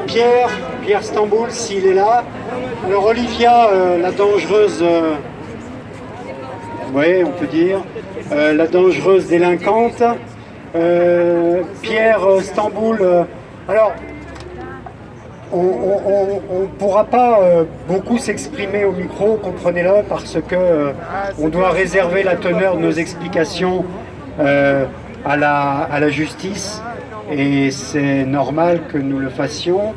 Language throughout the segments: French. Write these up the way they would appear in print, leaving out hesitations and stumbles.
Pierre Stamboul, s'il est là. Alors Olivia, la dangereuse, oui, on peut dire, la dangereuse délinquante. Pierre Stamboul, alors on ne pourra pas beaucoup s'exprimer au micro, comprenez-le, parce que on doit réserver la teneur de nos explications à la justice, et c'est normal que nous le fassions.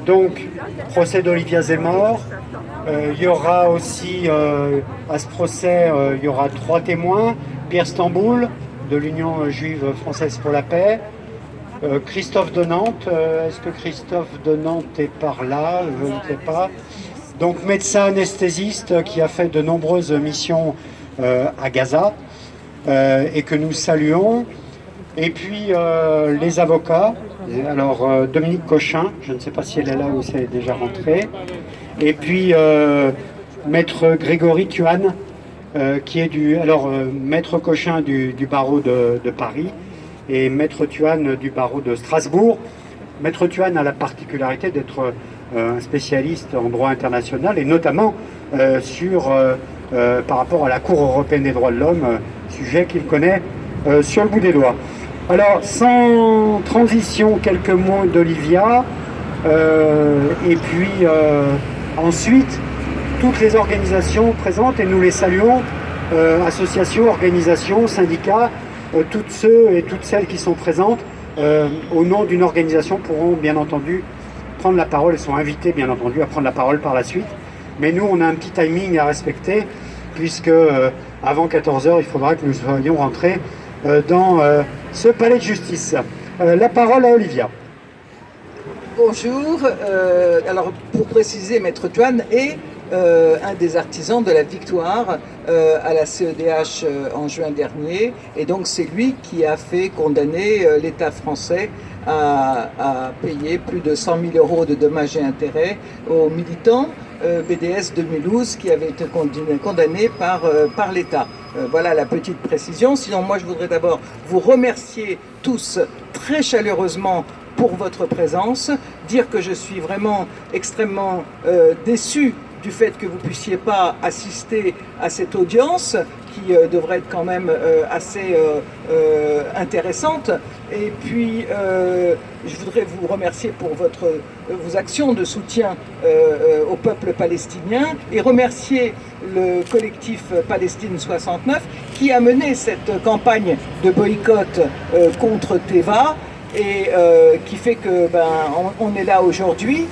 Donc, procès d'Olivia Zemmour. Il y aura aussi, à ce procès, il y aura 3 témoins. Pierre Stamboul, de l'Union juive française pour la paix. Christophe de Nantes. Est-ce que Christophe de Nantes est par là? Je ne sais pas. Donc, médecin anesthésiste qui a fait de nombreuses missions à Gaza et que nous saluons. Et puis, les avocats. Alors, Dominique Cochin, je ne sais pas si elle est là ou si elle est déjà rentrée. Et puis, maître Grégory Thuan, qui est maître Cochin du barreau de Paris et maître Thuan du barreau de Strasbourg. Maître Thuan a la particularité d'être un spécialiste en droit international et notamment par rapport à la Cour européenne des droits de l'homme, sujet qu'il connaît sur le bout des doigts. Alors, sans transition, quelques mots d'Olivia, et puis ensuite, toutes les organisations présentes, et nous les saluons, associations, organisations, syndicats, toutes ceux et toutes celles qui sont présentes, au nom d'une organisation, pourront bien entendu prendre la parole et sont invités bien entendu à prendre la parole par la suite. Mais nous, on a un petit timing à respecter, puisque avant 14h, il faudra que nous soyons rentrés dans ce palais de justice. La parole à Olivia. Bonjour. Alors, pour préciser, Maître Thuan est un des artisans de la victoire à la CEDH en juin dernier. Et donc, c'est lui qui a fait condamner l'État français à payer plus de 100 000 € de dommages et intérêts aux militants BDS de Mulhouse qui avaient été condamnés par l'État. Voilà la petite précision. Sinon, moi, je voudrais d'abord vous remercier tous très chaleureusement pour votre présence, dire que je suis vraiment extrêmement déçu du fait que vous ne puissiez pas assister à cette audience qui devrait être quand même assez intéressante. Et puis, je voudrais vous remercier pour vos actions de soutien au peuple palestinien et remercier le collectif Palestine 69 qui a mené cette campagne de boycott contre Teva et qui fait que on est là aujourd'hui.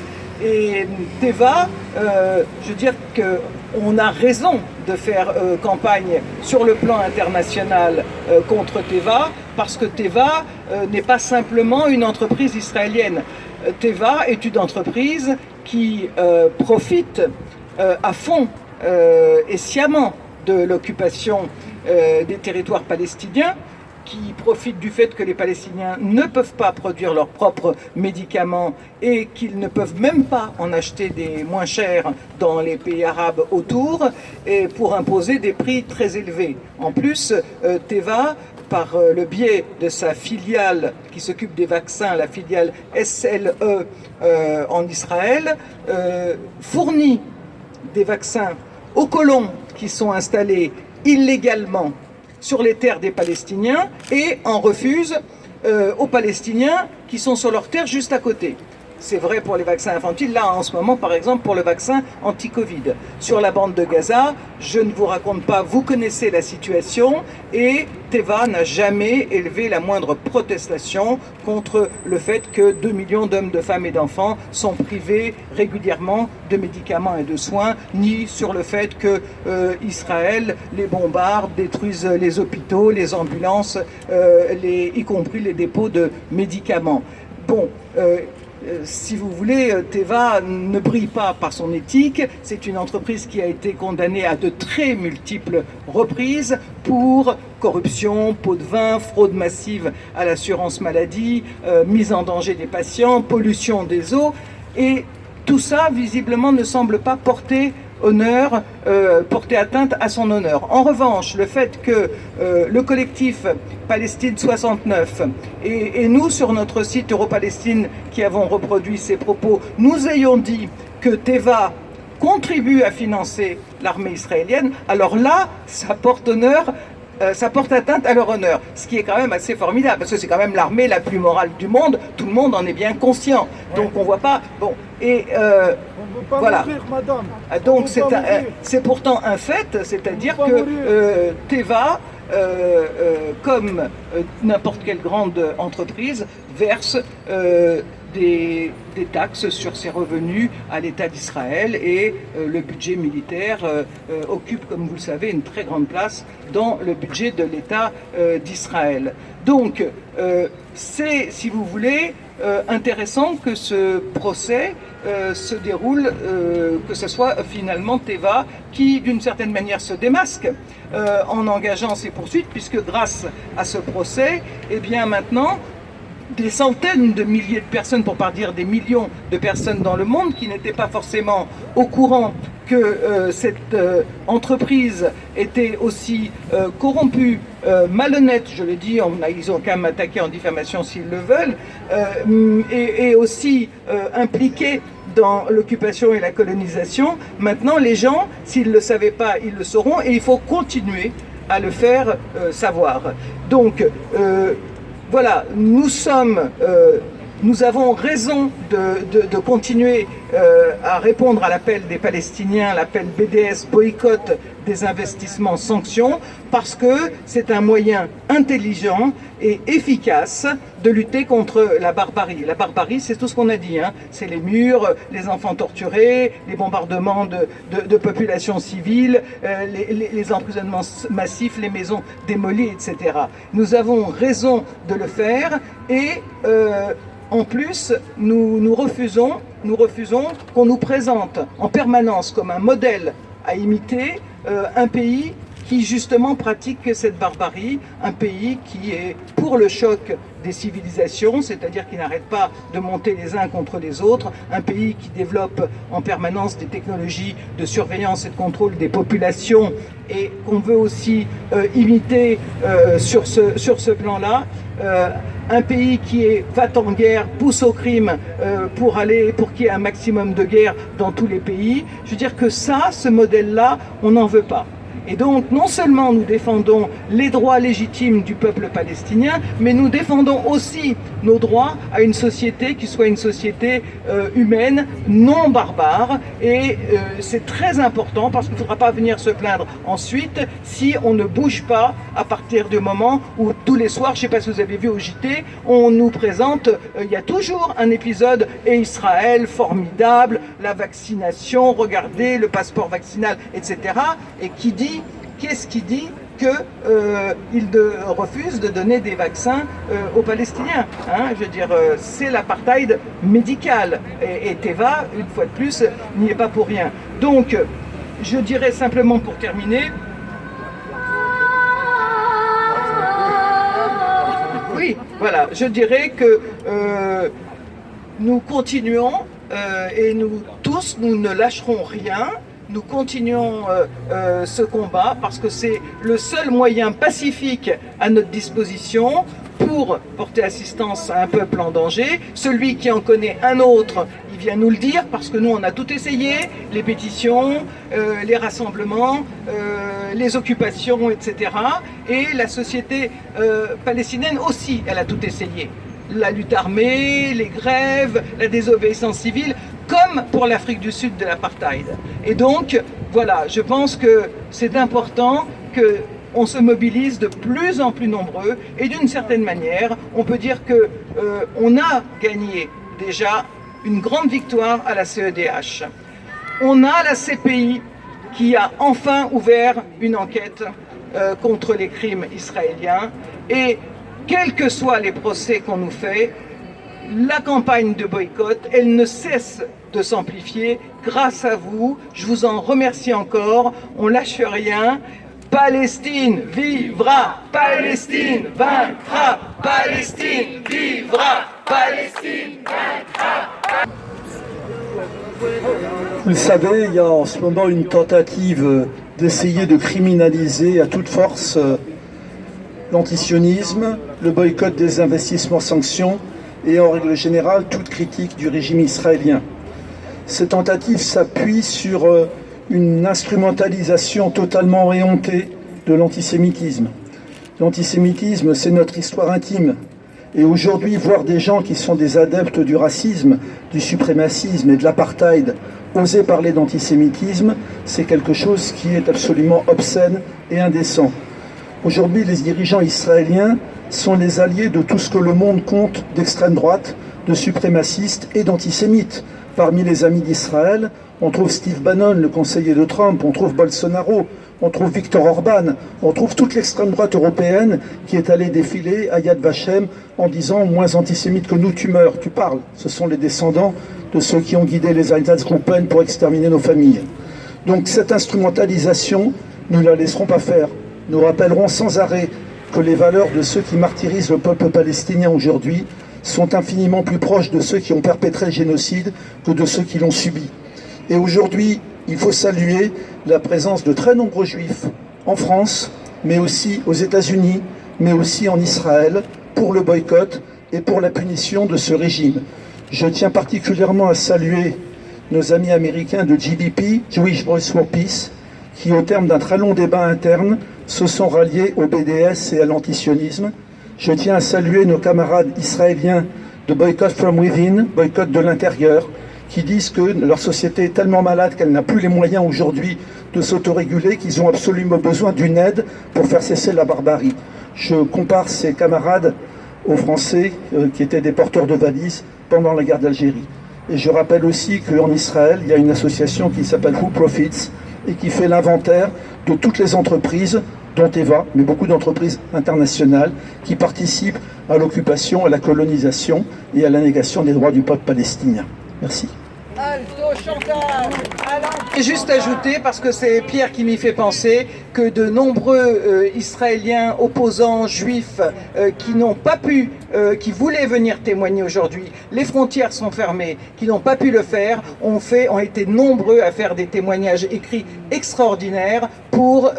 Et Teva, je veux dire qu'on a raison de faire campagne sur le plan international contre Teva, parce que Teva n'est pas simplement une entreprise israélienne. Teva est une entreprise qui profite à fond et sciemment de l'occupation des territoires palestiniens, qui profitent du fait que les Palestiniens ne peuvent pas produire leurs propres médicaments et qu'ils ne peuvent même pas en acheter des moins chers dans les pays arabes autour, et pour imposer des prix très élevés. En plus, Teva, par le biais de sa filiale qui s'occupe des vaccins, la filiale SLE en Israël, fournit des vaccins aux colons qui sont installés illégalement sur les terres des Palestiniens et en refuse aux Palestiniens qui sont sur leurs terres juste à côté. C'est vrai pour les vaccins infantiles, là en ce moment par exemple pour le vaccin anti-Covid. Sur la bande de Gaza, je ne vous raconte pas, vous connaissez la situation et Teva n'a jamais élevé la moindre protestation contre le fait que 2 millions d'hommes, de femmes et d'enfants sont privés régulièrement de médicaments et de soins, ni sur le fait que Israël les bombarde, détruise les hôpitaux, les ambulances, y compris les dépôts de médicaments. Bon, si vous voulez, Teva ne brille pas par son éthique. C'est une entreprise qui a été condamnée à de très multiples reprises pour corruption, pots de vin, fraude massive à l'assurance maladie, mise en danger des patients, pollution des eaux. Et tout ça, visiblement, ne semble pas porter honneur, porter atteinte à son honneur. En revanche, le fait que le collectif Palestine 69 et nous, sur notre site Europalestine, qui avons reproduit ces propos, nous ayons dit que Teva contribue à financer l'armée israélienne, alors là, ça porte atteinte à leur honneur, ce qui est quand même assez formidable, parce que c'est quand même l'armée la plus morale du monde, tout le monde en est bien conscient, donc on voit pas, bon, et voilà, donc c'est pourtant un fait, c'est-à-dire que Teva, comme n'importe quelle grande entreprise, verse des taxes sur ses revenus à l'État d'Israël et le budget militaire occupe, comme vous le savez, une très grande place dans le budget de l'État d'Israël. Donc, c'est, si vous voulez, intéressant que ce procès se déroule, que ce soit finalement Teva qui, d'une certaine manière, se démasque en engageant ses poursuites, puisque grâce à ce procès, eh bien maintenant, des centaines de milliers de personnes, pour pas dire des millions de personnes dans le monde, qui n'étaient pas forcément au courant que cette entreprise était aussi corrompue, malhonnête, je le dis, ils ont qu'à m'attaquer en diffamation s'ils le veulent, et aussi impliquée dans l'occupation et la colonisation. Maintenant, les gens, s'ils ne le savaient pas, ils le sauront, et il faut continuer à le faire savoir. Donc, voilà, nous avons raison de continuer à répondre à l'appel des Palestiniens, l'appel BDS, boycott des investissements, sanctions, parce que c'est un moyen intelligent et efficace de lutter contre la barbarie. La barbarie, c'est tout ce qu'on a dit, hein. C'est les murs, les enfants torturés, les bombardements de populations civiles, les emprisonnements massifs, les maisons démolies, etc. Nous avons raison de le faire et en plus, nous refusons qu'on nous présente en permanence comme un modèle à imiter un pays qui justement pratique cette barbarie, un pays qui est pour le choc des civilisations, c'est-à-dire qui n'arrête pas de monter les uns contre les autres, un pays qui développe en permanence des technologies de surveillance et de contrôle des populations et qu'on veut aussi imiter sur ce plan-là. Un pays qui va en guerre, pousse au crime pour qu'il y ait un maximum de guerre dans tous les pays. Je veux dire que ce modèle-là, on n'en veut pas. Et donc, non seulement nous défendons les droits légitimes du peuple palestinien, mais nous défendons aussi nos droits à une société qui soit une société humaine, non barbare. Et c'est très important parce qu'il ne faudra pas venir se plaindre ensuite si on ne bouge pas à partir du moment où tous les soirs, je ne sais pas si vous avez vu au JT, on nous présente, il y a toujours un épisode et Israël formidable, la vaccination, regardez le passeport vaccinal, etc. Et qu'est-ce qui dit qu'il refuse de donner des vaccins aux Palestiniens, hein? Je veux dire, c'est l'apartheid médical. Et Teva, une fois de plus, n'y est pas pour rien. Donc, je dirais simplement pour terminer, oui, voilà, je dirais que nous continuons et nous tous, nous ne lâcherons rien. Nous continuons ce combat parce que c'est le seul moyen pacifique à notre disposition pour porter assistance à un peuple en danger. Celui qui en connaît un autre, il vient nous le dire parce que nous on a tout essayé, les pétitions, les rassemblements, les occupations, etc. Et la société palestinienne aussi, elle a tout essayé. La lutte armée, les grèves, la désobéissance civile, comme pour l'Afrique du Sud de l'apartheid. Et donc, voilà, je pense que c'est important qu'on se mobilise de plus en plus nombreux et d'une certaine manière, on peut dire qu'on a gagné déjà une grande victoire à la CEDH. On a la CPI qui a enfin ouvert une enquête contre les crimes israéliens et quels que soient les procès qu'on nous fait, la campagne de boycott, elle ne cesse de s'amplifier grâce à vous. Je vous en remercie encore. On lâche rien. Palestine vivra, Palestine vaincra, Palestine vivra, Palestine vaincra. le savez, il y a en ce moment une tentative d'essayer de criminaliser à toute force l'antisionisme, le boycott des investissements sanctions et en règle générale toute critique du régime israélien. Ces tentatives s'appuient sur une instrumentalisation totalement éhontée de l'antisémitisme. L'antisémitisme, c'est notre histoire intime. Et aujourd'hui, voir des gens qui sont des adeptes du racisme, du suprémacisme et de l'apartheid oser parler d'antisémitisme, c'est quelque chose qui est absolument obscène et indécent. Aujourd'hui, les dirigeants israéliens sont les alliés de tout ce que le monde compte d'extrême droite, de suprémacistes et d'antisémites. Parmi les amis d'Israël, on trouve Steve Bannon, le conseiller de Trump, on trouve Bolsonaro, on trouve Viktor Orban, on trouve toute l'extrême droite européenne qui est allée défiler à Yad Vashem en disant « moins antisémite que nous, tu meurs, tu parles ». Ce sont les descendants de ceux qui ont guidé les Einsatzgruppen pour exterminer nos familles. Donc cette instrumentalisation, nous ne la laisserons pas faire. Nous rappellerons sans arrêt que les valeurs de ceux qui martyrisent le peuple palestinien aujourd'hui sont infiniment plus proches de ceux qui ont perpétré le génocide que de ceux qui l'ont subi. Et aujourd'hui, il faut saluer la présence de très nombreux juifs en France, mais aussi aux États-Unis, mais aussi en Israël, pour le boycott et pour la punition de ce régime. Je tiens particulièrement à saluer nos amis américains de JBP, Jewish Voice for Peace, qui, au terme d'un très long débat interne, se sont ralliés au BDS et à l'antisionisme. Je tiens à saluer nos camarades israéliens de Boycott from Within, boycott de l'intérieur, qui disent que leur société est tellement malade qu'elle n'a plus les moyens aujourd'hui de s'autoréguler, qu'ils ont absolument besoin d'une aide pour faire cesser la barbarie. Je compare ces camarades aux Français qui étaient des porteurs de valises pendant la guerre d'Algérie. Et je rappelle aussi qu'en Israël, il y a une association qui s'appelle Who Profits et qui fait l'inventaire de toutes les entreprises, dont Eva, mais beaucoup d'entreprises internationales, qui participent à l'occupation, à la colonisation et à la négation des droits du peuple palestinien. Merci. Et juste ajouter, parce que c'est Pierre qui m'y fait penser, que de nombreux Israéliens opposants juifs qui n'ont pas pu, qui voulaient venir témoigner aujourd'hui, les frontières sont fermées, qui n'ont pas pu le faire, ont été nombreux à faire des témoignages écrits extraordinaires pour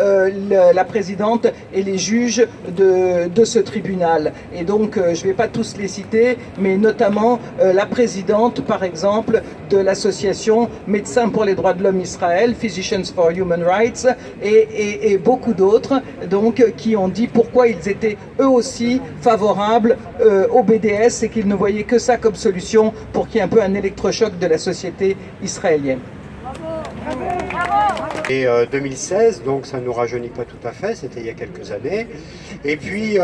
la présidente et les juges de ce tribunal. Et donc, je ne vais pas tous les citer, mais notamment la présidente, par exemple, de l'association Médecins pour les droits de l'homme Israël, Physicians for Human Rights, et beaucoup d'autres, donc, qui ont dit pourquoi ils étaient eux aussi favorables au BDS et qu'ils ne voyaient que ça comme solution pour qu'il y ait un peu un électrochoc de la société israélienne. Et 2016, donc ça ne nous rajeunit pas tout à fait, c'était il y a quelques années. Et puis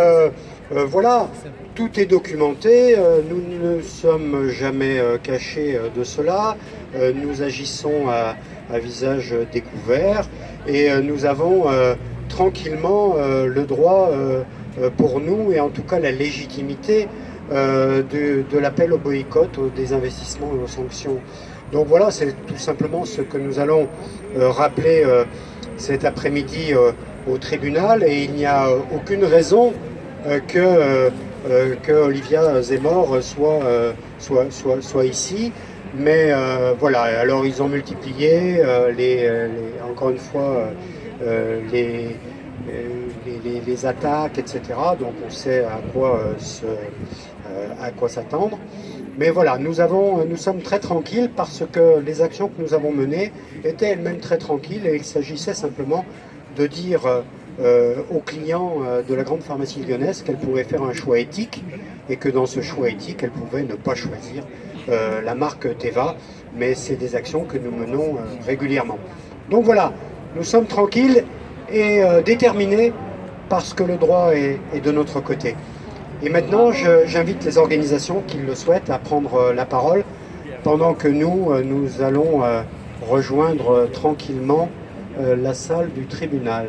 voilà, tout est documenté, nous ne sommes jamais cachés de cela, nous agissons à visage découvert et nous avons tranquillement le droit pour nous, et en tout cas la légitimité de l'appel au boycott, au désinvestissement et aux sanctions. Donc voilà, c'est tout simplement ce que nous allons rappeler cet après-midi au tribunal, et il n'y a aucune raison que Olivia Zemmour soit ici. Mais voilà, alors ils ont multiplié encore une fois les attaques, etc. Donc on sait à quoi s'attendre. Mais voilà, nous sommes très tranquilles parce que les actions que nous avons menées étaient elles-mêmes très tranquilles, et il s'agissait simplement de dire aux clients de la grande pharmacie lyonnaise qu'elle pouvait faire un choix éthique, et que dans ce choix éthique, elle pouvait ne pas choisir la marque Teva, mais c'est des actions que nous menons régulièrement. Donc voilà, nous sommes tranquilles et déterminés parce que le droit est de notre côté. Et maintenant, j'invite les organisations qui le souhaitent à prendre la parole, pendant que nous allons rejoindre tranquillement la salle du tribunal.